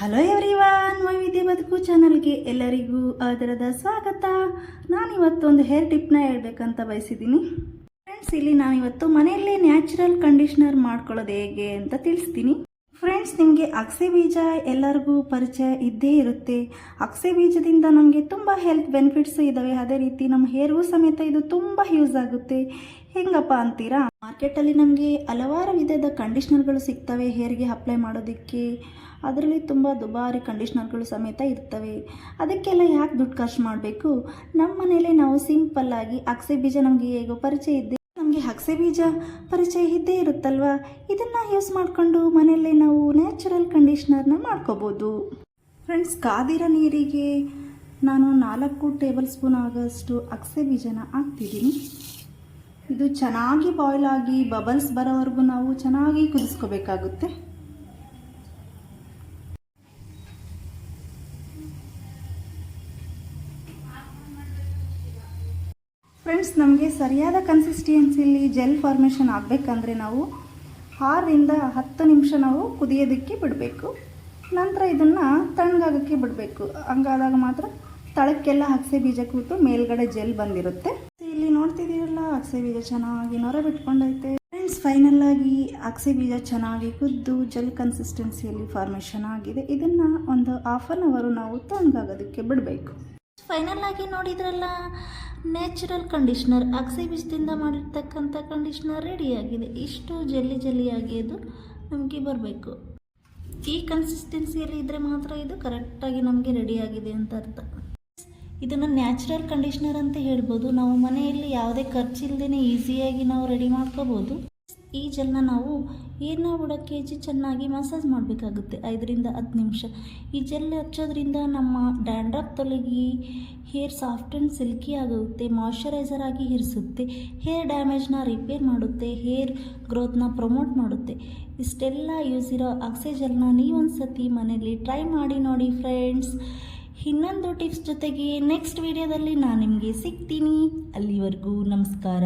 Hello everyone, ವೈವಿಧ್ಯ ಬದುಕು ಚಾನಲ್ಗೆ ಎಲ್ಲರಿಗೂ ಆದರದ ಸ್ವಾಗತ. ನಾನಿವತ್ತೊಂದು ಹೇರ್ ಟಿಪ್ನ ಹೇಳ್ಬೇಕಂತ ಬಯಸಿದ್ದೀನಿ ಫ್ರೆಂಡ್ಸ್. ಇಲ್ಲಿ ನಾನಿವತ್ತು ಮನೆಯಲ್ಲೇ ನ್ಯಾಚುರಲ್ ಕಂಡೀಷ್ನರ್ ಮಾಡ್ಕೊಳ್ಳೋದು ಹೇಗೆ ಅಂತ ತಿಳಿಸ್ತೀನಿ ಫ್ರೆಂಡ್ಸ್. ನಿಮಗೆ ಅಗಸೆ ಬೀಜ ಎಲ್ಲರಿಗೂ ಪರಿಚಯ ಇದ್ದೇ ಇರುತ್ತೆ. ಅಗಸೆ ಬೀಜದಿಂದ ನಮಗೆ ತುಂಬ ಹೆಲ್ತ್ ಬೆನಿಫಿಟ್ಸ್ ಇದ್ದಾವೆ. ಅದೇ ರೀತಿ ನಮ್ಮ ಹೇರ್ಗೂ ಸಮೇತ ಇದು ತುಂಬ ಯೂಸ್ ಆಗುತ್ತೆ. ಹೆಂಗಪ್ಪ ಅಂತೀರಾ? ಮಾರ್ಕೆಟಲ್ಲಿ ನಮಗೆ ಹಲವಾರು ವಿಧದ ಕಂಡೀಷ್ನರ್ಗಳು ಸಿಗ್ತವೆ ಹೇರ್ಗೆ ಅಪ್ಲೈ ಮಾಡೋದಕ್ಕೆ. ಅದರಲ್ಲಿ ತುಂಬ ದುಬಾರಿ ಕಂಡೀಷ್ನರ್ಗಳು ಸಮೇತ ಇರ್ತವೆ. ಅದಕ್ಕೆಲ್ಲ ಯಾಕೆ ದುಡ್ಡು ಖರ್ಚು ಮಾಡಬೇಕು? ನಮ್ಮ ಮನೇಲೆ ನಾವು ಸಿಂಪಲ್ಲಾಗಿ ಅಗಸೆ ಬೀಜ ನಮಗೆ ಹೇಗೋ ಪರಿಚಯ ಇದ್ದೆ, ನಮಗೆ ಅಗಸೆ ಬೀಜ ಪರಿಚಯ ಇದ್ದೇ ಇರುತ್ತಲ್ವ, ಇದನ್ನು ಯೂಸ್ ಮಾಡಿಕೊಂಡು ಮನೆಯಲ್ಲೇ ನಾವು ನ್ಯಾಚುರಲ್ ಕಂಡೀಷ್ನರ್ನ ಮಾಡ್ಕೋಬೋದು ಫ್ರೆಂಡ್ಸ್. ಕಾದಿರೋ ನೀರಿಗೆ ನಾನು 4 ಟೇಬಲ್ ಸ್ಪೂನ್ ಆಗೋಷ್ಟು ಅಗಸೆ ಬೀಜನ ಹಾಕ್ತಿದ್ದೀನಿ. ಇದು ಚೆನ್ನಾಗಿ ಬಾಯ್ಲ್ ಆಗಿ ಬಬಲ್ಸ್ ಬರೋವರೆಗೂ ನಾವು ಚೆನ್ನಾಗಿ ಕುದಿಸ್ಕೋಬೇಕಾಗುತ್ತೆ. ಫ್ರೆಂಡ್ಸ್, ನಮಗೆ ಸರಿಯಾದ ಕನ್ಸಿಸ್ಟೆನ್ಸಿಲಿ ಜೆಲ್ ಫಾರ್ಮೇಷನ್ ಆಗಬೇಕಂದ್ರೆ ನಾವು 6ರಿಂದ 10 ನಿಮಿಷ ನಾವು ಕುದಿಯೋದಕ್ಕೆ ಬಿಡಬೇಕು. ನಂತರ ಇದನ್ನು ತಣ್ಣಗಾಗೋಕ್ಕೆ ಬಿಡಬೇಕು. ಹಂಗಾದಾಗ ಮಾತ್ರ ತಳಕ್ಕೆಲ್ಲ ಅಗಸೆ ಬೀಜ ಕೂತು ಮೇಲ್ಗಡೆ ಜೆಲ್ ಬಂದಿರುತ್ತೆ. ಇಲ್ಲಿ ನೋಡ್ತಿದ್ದೀರಲ್ಲ, ಅಗಸೆ ಬೀಜ ಚೆನ್ನಾಗಿ ನೊರ ಬಿಟ್ಕೊಂಡೈತೆ ಫ್ರೆಂಡ್ಸ್. ಫೈನಲ್ ಆಗಿ ಅಗಸೆ ಬೀಜ ಚೆನ್ನಾಗಿ ಕುದ್ದು ಜೆಲ್ ಕನ್ಸಿಸ್ಟೆನ್ಸಿಯಲ್ಲಿ ಫಾರ್ಮೇಷನ್ ಆಗಿದೆ. ಇದನ್ನು ಒಂದು 1/2 ಅವರ್ ನಾವು ತಣ್ಣಗಾಗೋದಕ್ಕೆ ಬಿಡಬೇಕು. ಫೈನಲ್ ಆಗಿ ನೋಡಿದ್ರಲ್ಲ, ನ್ಯಾಚುರಲ್ ಕಂಡೀಷ್ನರ್ ಅಗಸೆ ಬೀಜದಿಂದ ಮಾಡಿರ್ತಕ್ಕಂಥ ಕಂಡೀಷ್ನರ್ ರೆಡಿಯಾಗಿದೆ. ಇಷ್ಟು ಜಲ್ಲಿಯಾಗಿ ಅದು ನಮಗೆ ಬರಬೇಕು. ಈ ಕನ್ಸಿಸ್ಟೆನ್ಸಿಯಲ್ಲಿ ಇದ್ದರೆ ಮಾತ್ರ ಇದು ಕರೆಕ್ಟಾಗಿ ನಮಗೆ ರೆಡಿಯಾಗಿದೆ ಅಂತ ಅರ್ಥ. ಇದನ್ನು ನ್ಯಾಚುರಲ್ ಕಂಡೀಷ್ನರ್ ಅಂತ ಹೇಳ್ಬೋದು. ನಾವು ಮನೆಯಲ್ಲಿ ಯಾವುದೇ ಖರ್ಚಿಲ್ಲದೇ ಈಸಿಯಾಗಿ ನಾವು ರೆಡಿ ಮಾಡ್ಕೋಬೋದು. ಈ ಜೆಲ್ನ ನಾವು ಏರ್ನ ಬುಡಕ್ಕೆ ಹಚ್ಚಿ ಚೆನ್ನಾಗಿ ಮಸಾಜ್ ಮಾಡಬೇಕಾಗುತ್ತೆ 5ರಿಂದ 10 ನಿಮಿಷ. ಈ ಜೆಲ್ ಹಚ್ಚೋದ್ರಿಂದ ನಮ್ಮ ಡ್ಯಾಂಡ್ರಫ್ ತೊಲಗಿ, ಹೇರ್ ಸಾಫ್ಟ್ ಆ್ಯಂಡ್ ಸಿಲ್ಕಿ ಆಗುತ್ತೆ, ಮಾಯ್ಶ್ಚರೈಸರ್ ಆಗಿ ಇರಿಸುತ್ತೆ, ಹೇರ್ ಡ್ಯಾಮೇಜ್ನ ರಿಪೇರ್ ಮಾಡುತ್ತೆ, ಹೇರ್ ಗ್ರೋತ್ನ ಪ್ರಮೋಟ್ ಮಾಡುತ್ತೆ. ಇಷ್ಟೆಲ್ಲ ಯೂಸ್ ಇರೋ ಅಗಸೆ ಜೆಲ್ನ ನೀವೊಂದು ಸತಿ ಮನೆಯಲ್ಲಿ ಟ್ರೈ ಮಾಡಿ ನೋಡಿ ಫ್ರೆಂಡ್ಸ್. ಇನ್ನೊಂದು ಟಿಪ್ಸ್ ಜೊತೆಗೆ ನೆಕ್ಸ್ಟ್ ವಿಡಿಯೋದಲ್ಲಿ ನಾನು ನಿಮಗೆ ಸಿಗ್ತೀನಿ. ಅಲ್ಲಿವರೆಗೂ ನಮಸ್ಕಾರ.